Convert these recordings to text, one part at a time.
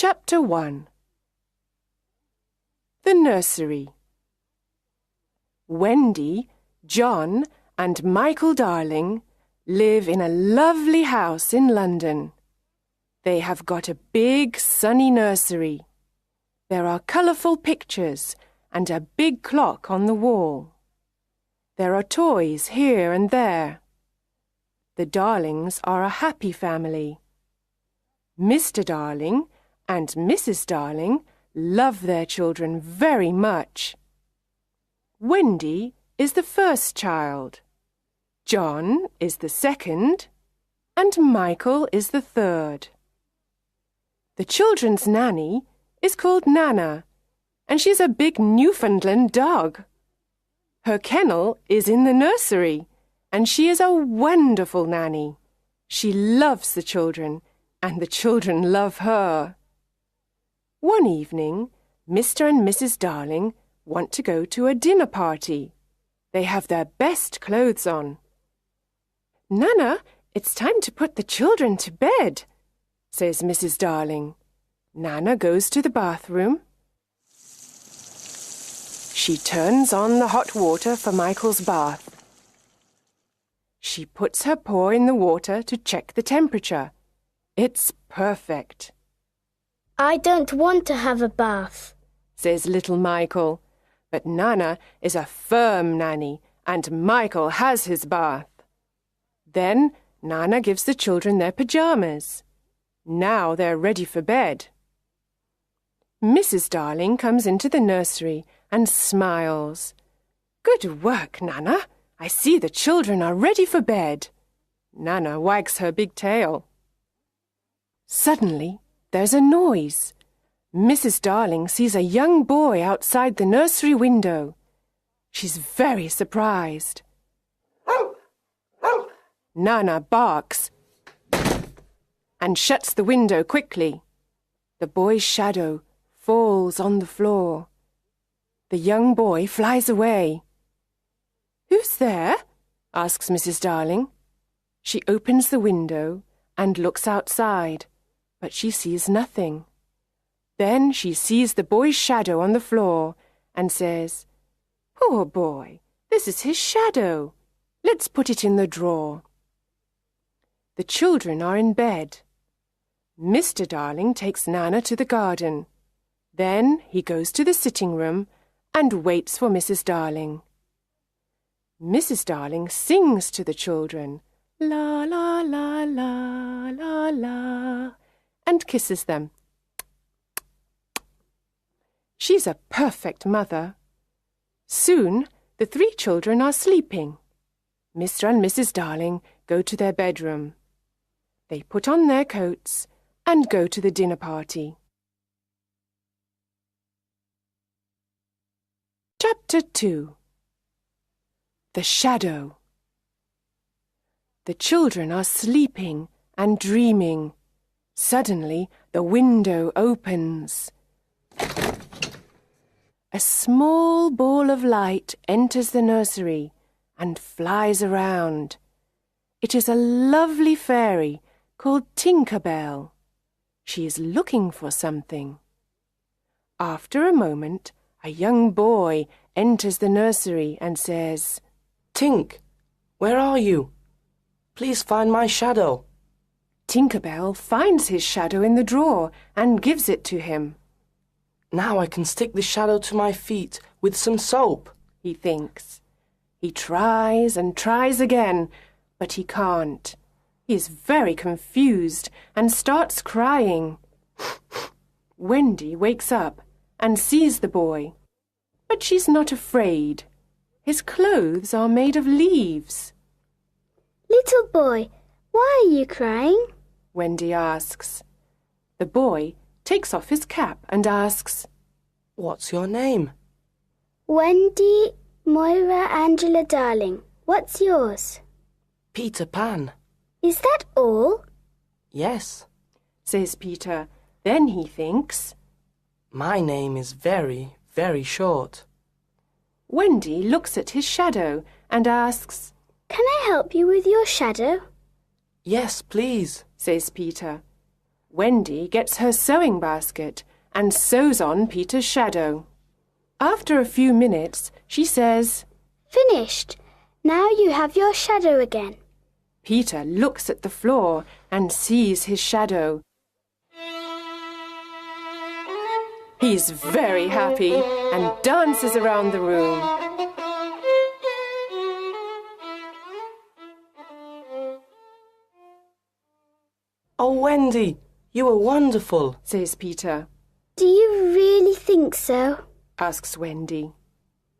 Chapter 1. The Nursery. Wendy, John, and Michael Darling live in a lovely house in London. They have got a big sunny nursery. There are colourful pictures and a big clock on the wall. There are toys here and there. The Darlings are a happy family. Mr. Darling and Mrs. Darling love their children very much. Wendy is the first child, John is the second, and Michael is the third. The children's nanny is called Nana, and she's a big Newfoundland dog. Her kennel is in the nursery, and she is a wonderful nanny. She loves the children, and the children love her. One evening, Mr. and Mrs. Darling want to go to a dinner party. They have their best clothes on. "Nana, it's time to put the children to bed," says Mrs. Darling. Nana goes to the bathroom. She turns on the hot water for Michael's bath. She puts her paw in the water to check the temperature. It's perfect. "I don't want to have a bath," says little Michael. But Nana is a firm nanny, and Michael has his bath. Then Nana gives the children their pyjamas. Now they're ready for bed. Mrs. Darling comes into the nursery and smiles. "Good work, Nana. I see the children are ready for bed." Nana wags her big tail. Suddenly, there's a noise. Mrs. Darling sees a young boy outside the nursery window. She's very surprised. Nana barks and shuts the window quickly. The boy's shadow falls on the floor. The young boy flies away. "Who's there?" asks Mrs. Darling. She opens the window and looks outside, but she sees nothing. Then she sees the boy's shadow on the floor and says, "Poor boy, this is his shadow. Let's put it in the drawer." The children are in bed. Mr. Darling takes Nana to the garden. Then he goes to the sitting room and waits for Mrs. Darling. Mrs. Darling sings to the children, "La, la, la, la, la, la," and kisses them. She's a perfect mother. Soon the three children are sleeping. Mr. and Mrs. Darling go to their bedroom. They put on their coats and go to the dinner party. Chapter 2. The Shadow. The children are sleeping and dreaming. Suddenly the window opens. A small ball of light enters the nursery and flies around. It is a lovely fairy called Tinker Bell. She is looking for something. After a moment, a young boy enters the nursery and says, "Tink, where are you? Please find my shadow." Tinker Bell finds his shadow in the drawer and gives it to him. "Now I can stick the shadow to my feet with some soap," he thinks. He tries and tries again, but he can't. He is very confused and starts crying. Wendy wakes up and sees the boy, but she's not afraid. His clothes are made of leaves. "Little boy, why are you crying?" Wendy asks. The boy takes off his cap and asks, "What's your name?" "Wendy Moira Angela Darling. What's yours?" "Peter Pan." "Is that all?" "Yes." says Peter. Then he thinks, "My name is very, very short." Wendy looks at his shadow and asks, "Can I help you with your shadow?" "Yes, please," says Peter. Wendy gets her sewing basket and sews on Peter's shadow. After a few minutes, she says, Finished. Now you have your shadow again. Peter looks at the floor and sees his shadow. He's very happy and dances around the room. Oh, Wendy, you were wonderful, says Peter. Do you really think so? Asks Wendy.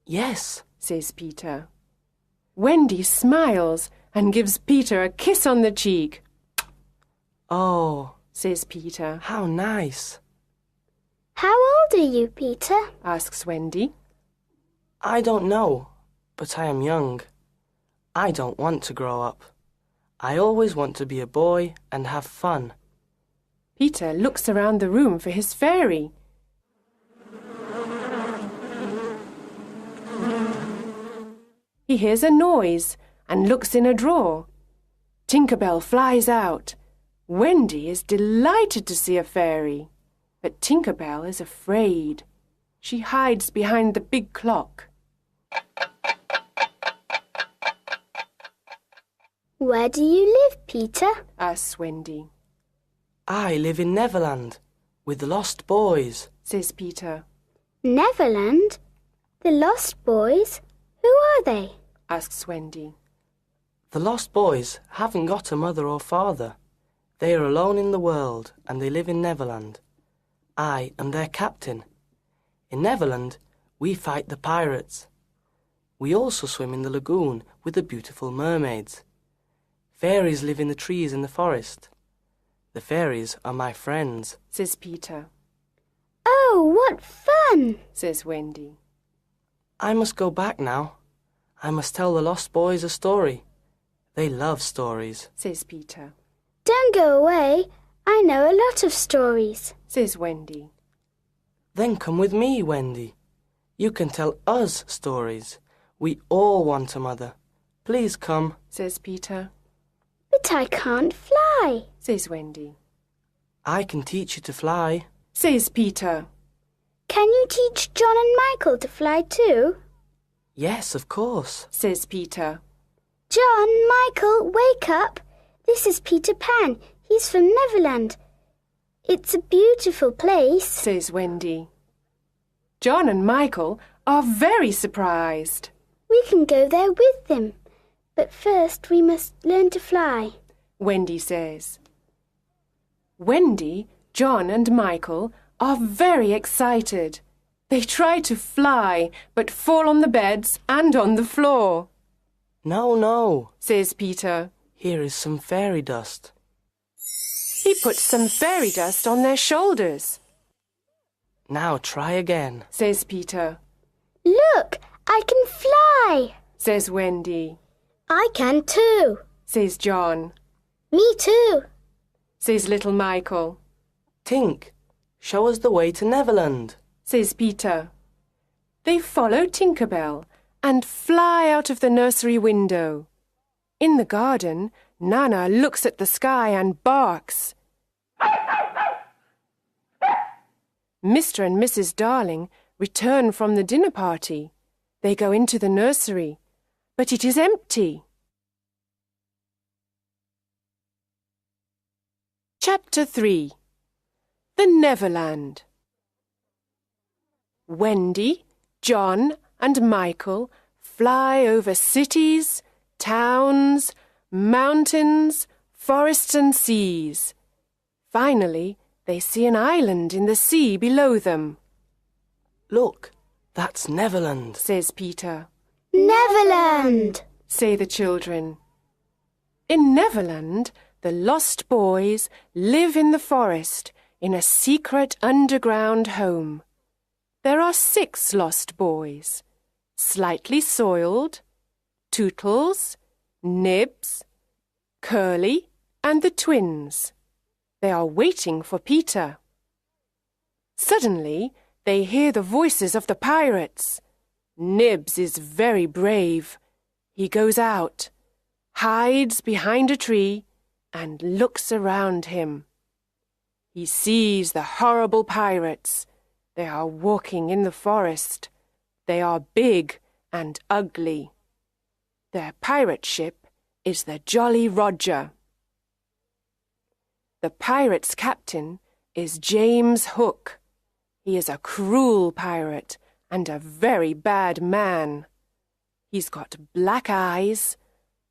Yes, says Peter. Wendy smiles and gives Peter a kiss on the cheek. Oh, says Peter. How nice. How old are you, Peter? Asks Wendy. I don't know, but I am young. I don't want to grow up. I always want to be a boy and have fun. Peter looks around the room for his fairy. He hears a noise and looks in a drawer. Tinker Bell flies out. Wendy is delighted to see a fairy, but Tinker Bell is afraid. She hides behind the big clock. Where do you live, Peter? Asks Wendy. I live in Neverland with the Lost Boys, says Peter. Neverland? The Lost Boys? Who are they? Asks Wendy. The Lost Boys haven't got a mother or father. They are alone in the world and they live in Neverland. I am their captain. In Neverland, we fight the pirates. We also swim in the lagoon with the beautiful mermaids. Fairies live in the trees in the forest. The fairies are my friends, says Peter. Oh, what fun, says Wendy. I must go back now. I must tell the Lost Boys a story. They love stories, says Peter. Don't go away. I know a lot of stories, says Wendy. Then come with me, Wendy. You can tell us stories. We all want a mother. Please come, says Peter. But I can't fly, says Wendy. I can teach you to fly, says Peter. Can you teach John and Michael to fly too? Yes, of course, says Peter. John, Michael, wake up. This is Peter Pan. He's from Neverland. It's a beautiful place, says Wendy. John and Michael are very surprised. We can go there with them. But first we must learn to fly, Wendy says. Wendy, John and Michael are very excited. They try to fly, but fall on the beds and on the floor. No, no, says Peter. Here is some fairy dust. He puts some fairy dust on their shoulders. Now try again, says Peter. Look, I can fly, says Wendy. I can too, says John. Me too, says little Michael. Tink, show us the way to Neverland, says Peter. They follow Tinker Bell and fly out of the nursery window. In the garden, Nana looks at the sky and barks. Mr. and Mrs. Darling return from the dinner party. They go into the nursery, but it is empty. Chapter 3. The Neverland. Wendy, John, and Michael fly over cities, towns, mountains, forests and seas. Finally, they see an island in the sea below them. Look, that's Neverland, says Peter. Neverland, say the children. In Neverland, the Lost Boys live in the forest in a secret underground home. There are 6 Lost Boys: Slightly Soiled, Tootles, Nibs, Curly, and the twins. They are waiting for Peter. Suddenly, they hear the voices of the pirates. Nibs is very brave. He goes out, hides behind a tree, and looks around him. He sees the horrible pirates. They are walking in the forest. They are big and ugly. Their pirate ship is the Jolly Roger. The pirates' captain is James Hook. He is a cruel pirate and a very bad man. He's got black eyes,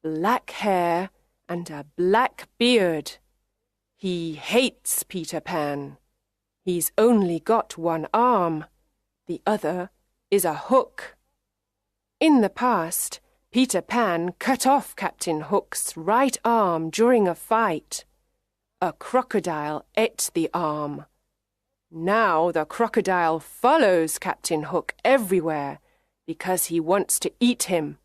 black hair, and a black beard. He hates Peter Pan. He's only got one arm. The other is a hook. In the past, Peter Pan cut off Captain Hook's right arm during a fight. A crocodile ate the arm. Now the crocodile follows Captain Hook everywhere because he wants to eat him.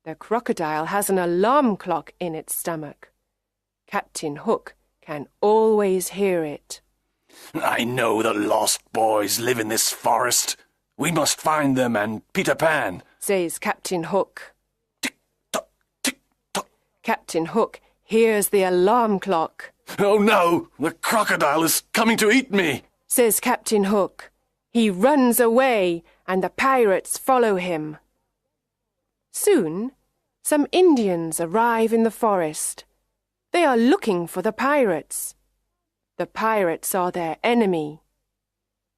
The crocodile has an alarm clock in its stomach. Captain Hook can always hear it. I know the lost boys live in this forest. We must find them and Peter Pan, says Captain Hook. Tick-tock, tick-tock. Captain Hook hears the alarm clock. Oh no, the crocodile is coming to eat me, says Captain Hook. He runs away and the pirates follow him. Soon, some Indians arrive in the forest. They are looking for the pirates. The pirates are their enemy.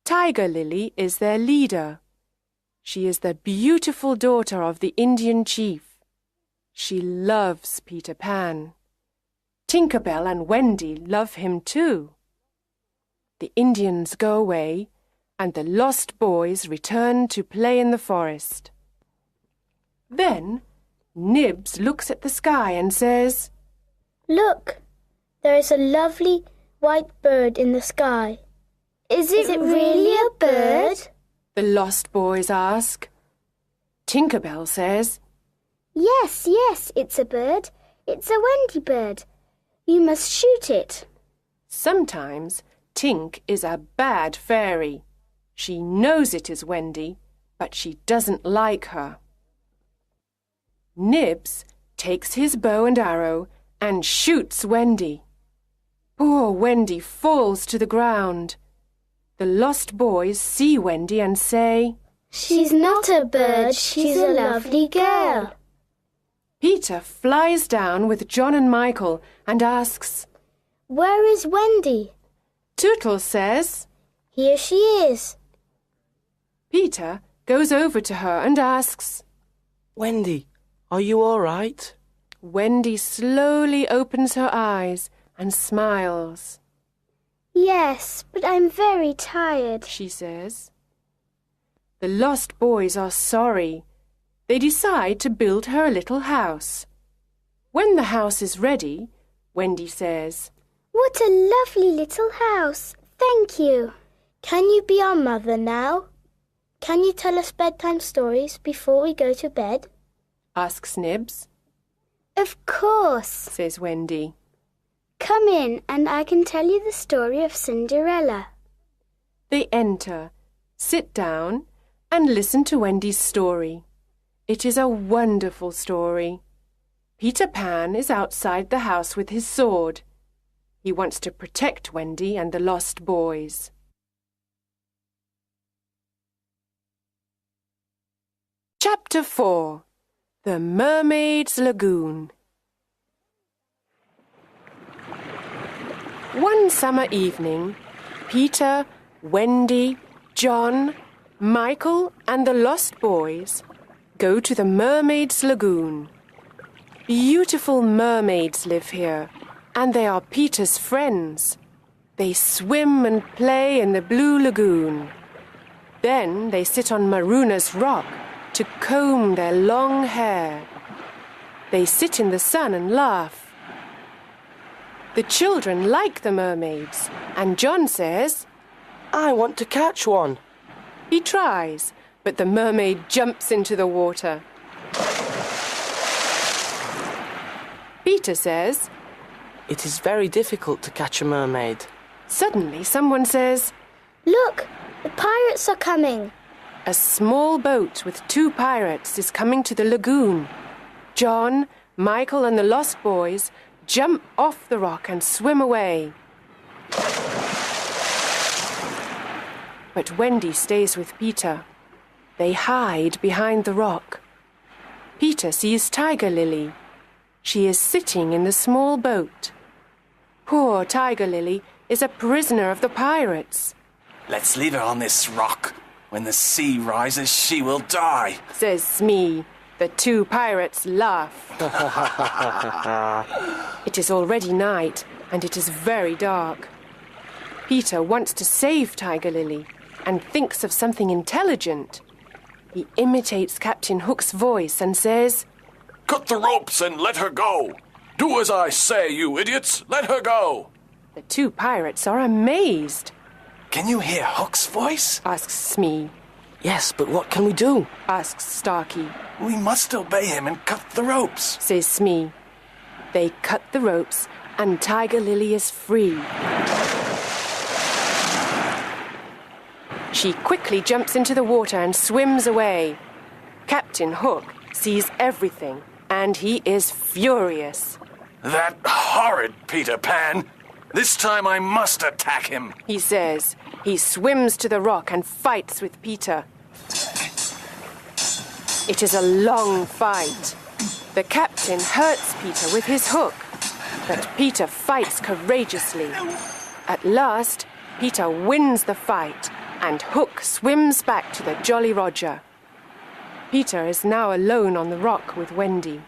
Tiger Lily is their leader. She is the beautiful daughter of the Indian chief. She loves Peter Pan. Tinker Bell and Wendy love him too. The Indians go away, and the lost boys return to play in the forest. Then Nibs looks at the sky and says, Look, there is a lovely white bird in the sky. Is it really a bird? The lost boys ask. Tinker Bell says, Yes, it's a bird. It's a Wendy bird. You must shoot it. Sometimes Tink is a bad fairy. She knows it is Wendy, but she doesn't like her. Nibs takes his bow and arrow and shoots Wendy. Poor Wendy falls to the ground. The lost boys see Wendy and say, She's not a bird, she's a lovely girl. Peter flies down with John and Michael and asks, Where is Wendy? Tootles says, Here she is. Peter goes over to her and asks, Wendy, are you all right? Wendy slowly opens her eyes and smiles. Yes, but I'm very tired, she says. The lost boys are sorry. They decide to build her a little house. When the house is ready, Wendy says, What a lovely little house. Thank you. Can you be our mother now? Can you tell us bedtime stories before we go to bed? asks Nibs. Of course, says Wendy. Come in and I can tell you the story of Cinderella. They enter, sit down, and listen to Wendy's story. It is a wonderful story. Peter Pan is outside the house with his sword. He wants to protect Wendy and the lost boys. Chapter 4. The Mermaid's Lagoon. One summer evening, Peter, Wendy, John, Michael, and the lost boys go to the Mermaid's Lagoon. Beautiful mermaids live here, and they are Peter's friends. They swim and play in the blue lagoon. Then they sit on Maruna's rock to comb their long hair. They sit in the sun and laugh. The children like the mermaids, and John says, I want to catch one. He tries, but the mermaid jumps into the water. Peter says, It is very difficult to catch a mermaid. Suddenly someone says, Look, the pirates are coming. A small boat with 2 pirates is coming to the lagoon. John, Michael, and the lost boys jump off the rock and swim away. But Wendy stays with Peter. They hide behind the rock. Peter sees Tiger Lily. She is sitting in the small boat. Poor Tiger Lily is a prisoner of the pirates, Let's leave her on this rock. When the sea rises, she will die. says Smee. The two pirates laugh. It is already night, and it is very dark. Peter wants to save Tiger Lily and thinks of something intelligent. He imitates Captain Hook's voice and says, Cut the ropes and let her go. Do as I say, you idiots. Let her go. The two pirates are amazed. Can you hear Hook's voice? Asks Smee. Yes, but what can we do? Asks Starkey. We must obey him and cut the ropes. Says Smee. They cut the ropes and Tiger Lily is free. She quickly jumps into the water and swims away. Captain Hook sees everything and he is furious. That horrid Peter Pan. This time I must attack him. He says. He swims to the rock and fights with Peter. It is a long fight. The captain hurts Peter with his hook, but Peter fights courageously. At last, Peter wins the fight, and Hook swims back to the Jolly Roger. Peter is now alone on the rock with Wendy.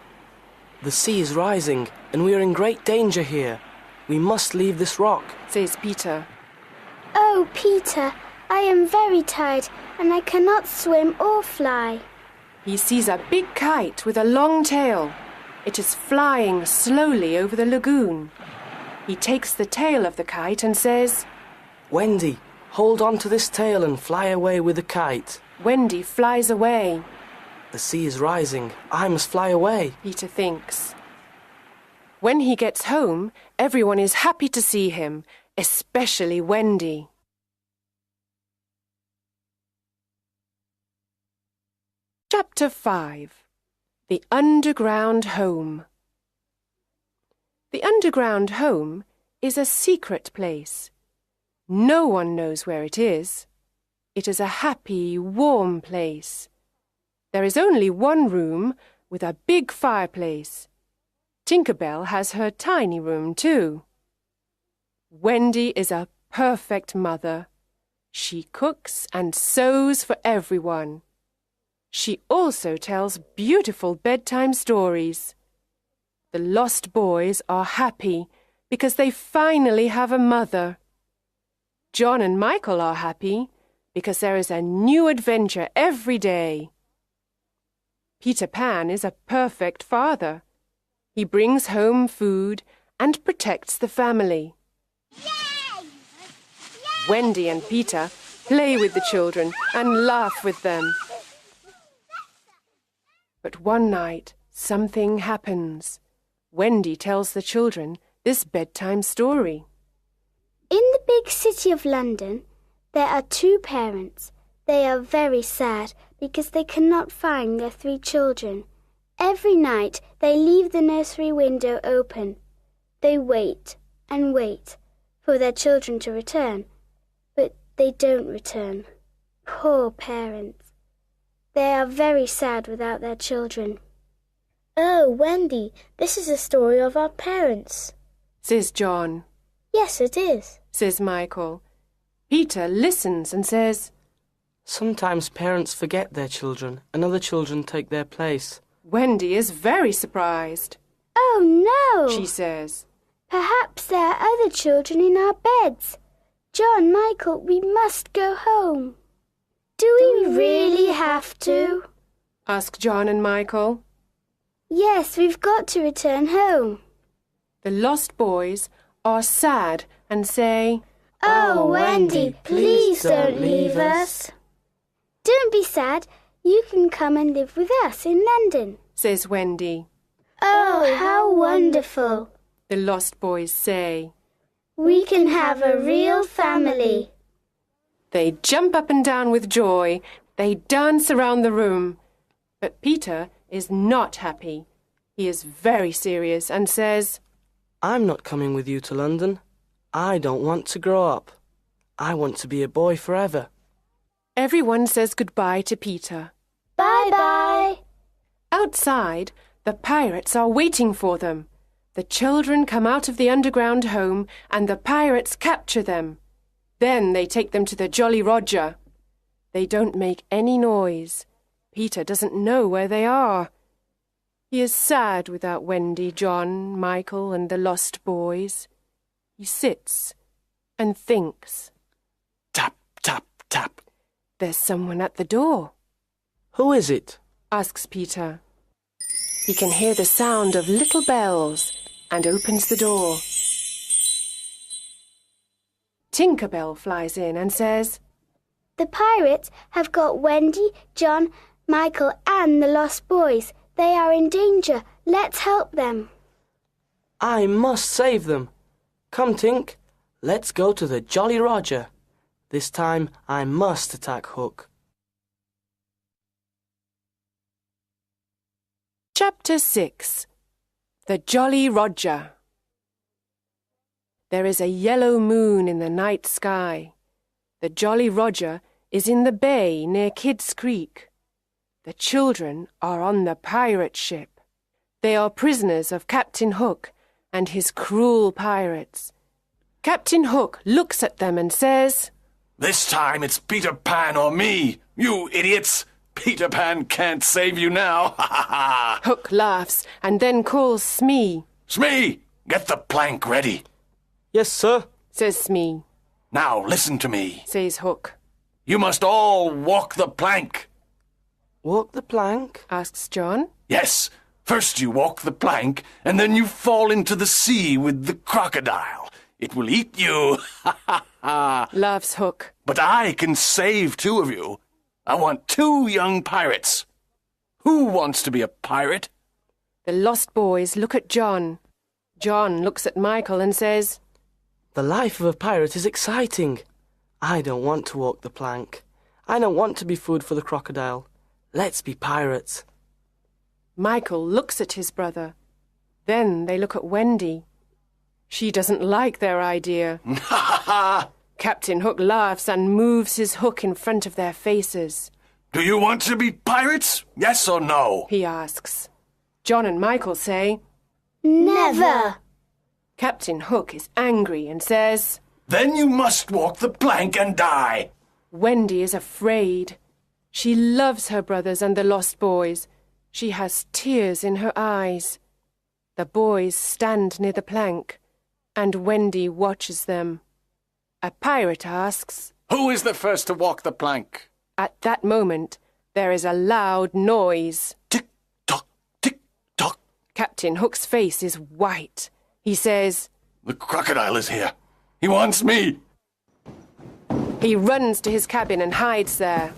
The sea is rising, and we are in great danger here. We must leave this rock. Says Peter. Oh, Peter, I am very tired and I cannot swim or fly. He sees a big kite with a long tail. It is flying slowly over the lagoon. He takes the tail of the kite and says, Wendy, hold on to this tail and fly away with the kite. Wendy flies away. The sea is rising. I must fly away. Peter thinks. When he gets home, everyone is happy to see him, especially Wendy. Chapter 5. The Underground Home. The underground home is a secret place. No one knows where it is. It is a happy, warm place. There is only one room with a big fireplace. Tinker Bell has her tiny room too. Wendy is a perfect mother. She cooks and sews for everyone. She also tells beautiful bedtime stories. The lost boys are happy because they finally have a mother. John and Michael are happy because there is a new adventure every day. Peter Pan is a perfect father. He brings home food and protects the family. Yay! Wendy and Peter play with the children and laugh with them. But one night, something happens. Wendy tells the children this bedtime story. In the big city of London, there are two parents. They are very sad because they cannot find their 3 children. Every night they leave the nursery window open. They wait and wait for their children to return, but they don't return. Poor parents. They are very sad without their children. Oh, Wendy, this is a story of our parents, says John. Yes, it is, says Michael. Peter listens and says, Sometimes parents forget their children and other children take their place. Wendy is very surprised. Oh, no, She says, Perhaps there are other children in our beds. John, Michael, we must go home. Do we really have to? ask John and Michael. Yes, we've got to return home. The lost boys are sad and say, Oh, Wendy, please don't leave us. Don't be sad. You can come and live with us in London, says Wendy. Oh, how wonderful. The lost boys say. We can have a real family. They jump up and down with joy. They dance around the room. But Peter is not happy. He is very serious and says, I'm not coming with you to London. I don't want to grow up. I want to be a boy forever. Everyone says goodbye to Peter. Bye-bye. Outside, the pirates are waiting for them. The children come out of the underground home and the pirates capture them. Then they take them to the Jolly Roger. They don't make any noise. Peter doesn't know where they are. He is sad without Wendy, John, Michael, and the lost boys. He sits and thinks. Tap, tap, tap. There's someone at the door. Who is it? Asks Peter. He can hear the sound of little bells and opens the door. Tinker Bell flies in and says, The pirates have got Wendy, John, Michael, and the lost boys. They are in danger. Let's help them. I must save them. Come, Tink. Let's go to the Jolly Roger. This time I must attack Hook. Chapter 6. The Jolly Roger. There is a yellow moon in the night sky. The Jolly Roger is in the bay near Kidd's Creek. The children are on the pirate ship. They are prisoners of Captain Hook and his cruel pirates. Captain Hook looks at them and says, This time it's Peter Pan or me, you idiots! Peter Pan can't save you now, ha ha ha! Hook laughs and then calls Smee. Smee, get the plank ready. Yes, sir, says Smee. Now listen to me. Says Hook. You must all walk the plank. Walk the plank? Asks John. Yes, first you walk the plank, and then you fall into the sea with the crocodile. It will eat you, ha ha ha! Laughs Hook. But I can save 2 of you. I want 2 young pirates. Who wants to be a pirate? The lost boys look at John. John looks at Michael and says, The life of a pirate is exciting. I don't want to walk the plank. I don't want to be food for the crocodile. Let's be pirates. Michael looks at his brother. Then they look at Wendy. She doesn't like their idea. Ha ha ha! Captain Hook laughs and moves his hook in front of their faces. Do you want to be pirates? Yes or no? He asks. John and Michael say, Never. Captain Hook is angry and says, Then you must walk the plank and die. Wendy is afraid. She loves her brothers and the lost boys. She has tears in her eyes. The boys stand near the plank, and Wendy watches them. A pirate asks, Who is the first to walk the plank? At that moment, there is a loud noise. Tick-tock, tick-tock. Captain Hook's face is white. He says, The crocodile is here. He wants me. He runs to his cabin and hides there.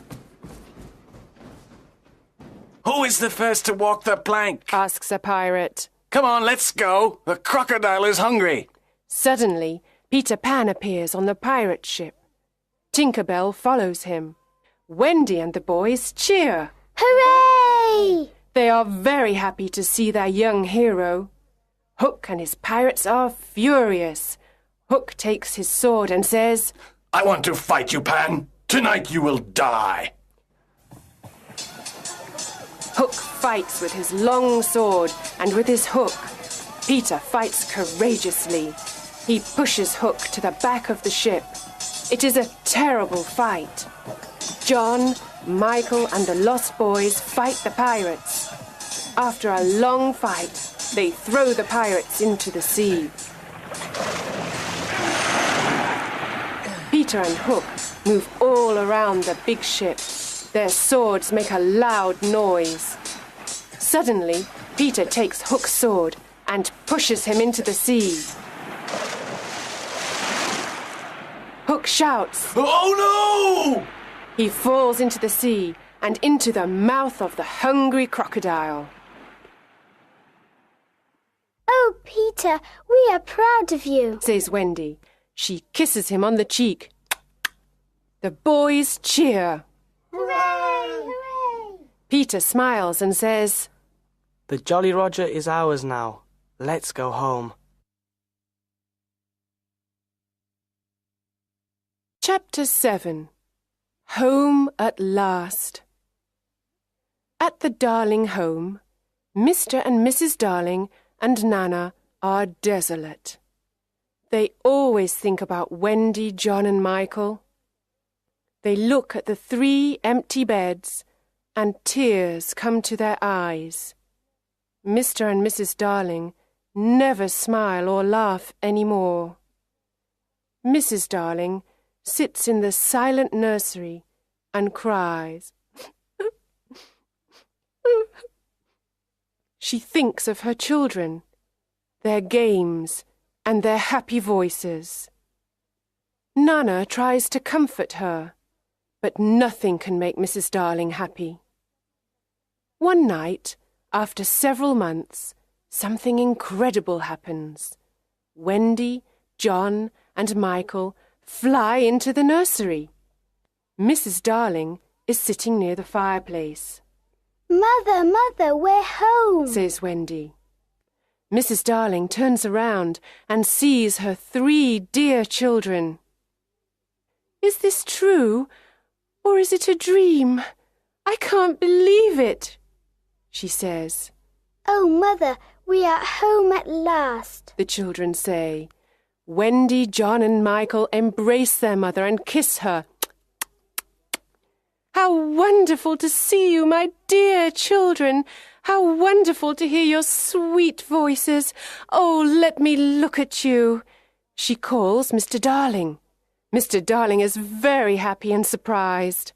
Who is the first to walk the plank? Asks a pirate. Come on, let's go. The crocodile is hungry. Suddenly, Peter Pan appears on the pirate ship. Tinker Bell follows him. Wendy and the boys cheer. Hooray! They are very happy to see their young hero. Hook and his pirates are furious. Hook takes his sword and says, I want to fight you, Pan. Tonight you will die. Hook fights with his long sword and with his hook. Peter fights courageously. He pushes Hook to the back of the ship. It is a terrible fight. John, Michael, and the lost boys fight the pirates. After a long fight, they throw the pirates into the sea. Peter and Hook move all around the big ship. Their swords make a loud noise. Suddenly, Peter takes Hook's sword and pushes him into the sea. Hook shouts. Oh no! He falls into the sea and into the mouth of the hungry crocodile. Oh, Peter, we are proud of you, Says Wendy. She kisses him on the cheek. The boys cheer. Hooray! Hooray! Peter smiles and says, The Jolly Roger is ours now. Let's go home. Chapter 7. Home at Last. At the Darling home, Mr. and Mrs. Darling and Nana are desolate. They always think about Wendy, John and Michael. They look at the 3 empty beds and tears come to their eyes. Mr. and Mrs. Darling never smile or laugh any more. Mrs. Darling sits in the silent nursery and cries. She thinks of her children, their games, and their happy voices. Nana tries to comfort her, but nothing can make Mrs. Darling happy. One night, after several months, something incredible happens. Wendy, John, and Michael fly into the nursery. Mrs. Darling is sitting near the fireplace. Mother, Mother, we're home, says Wendy. Mrs. Darling turns around and sees her 3 dear children. Is this true, or is it a dream? I can't believe it, she says. Oh, Mother, we are home at last, the children say. Wendy, John and Michael embrace their mother and kiss her. How wonderful to see you, my dear children! How wonderful to hear your sweet voices! Oh, let me look at you! She calls Mr. Darling. Mr. Darling is very happy and surprised.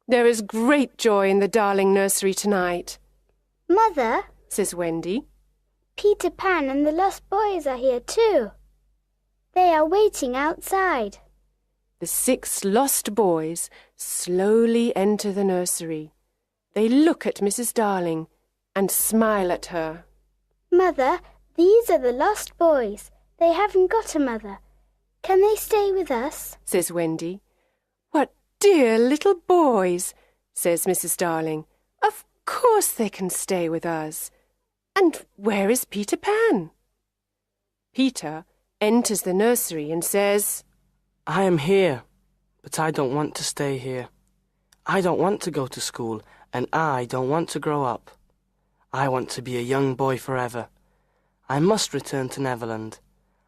There is great joy in the Darling nursery tonight. Mother, says Wendy, Peter Pan and the Lost Boys are here too. They are waiting outside. The 6 lost boys slowly enter the nursery. They look at Mrs. Darling and smile at her. Mother, these are the lost boys. They haven't got a mother. Can they stay with us? Says Wendy. What dear little boys, says Mrs. Darling. Of course they can stay with us. And where is Peter Pan? Peter enters the nursery and says, I am here, but I don't want to stay here. I don't want to go to school, and I don't want to grow up. I want to be a young boy forever. I must return to Neverland.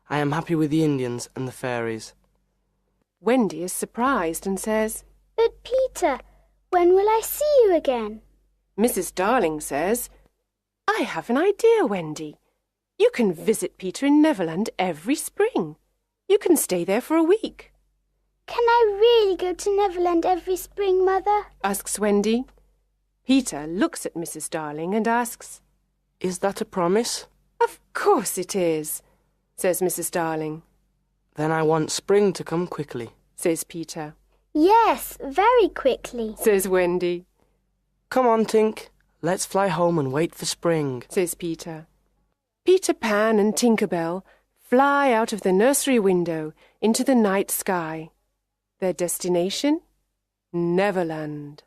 I am happy with the Indians and the fairies. Wendy is surprised and says, But Peter, when will I see you again? Mrs. Darling says, I have an idea, Wendy. You can visit Peter in Neverland every spring. You can stay there for a week. Can I really go to Neverland every spring, Mother? Asks Wendy. Peter looks at Mrs. Darling and asks, Is that a promise? Of course it is, says Mrs. Darling. Then I want spring to come quickly, says Peter. Yes, very quickly, says Wendy. Come on, Tink. Let's fly home and wait for spring, says Peter. Peter Pan and Tinker Bell fly out of the nursery window into the night sky. Their destination? Neverland.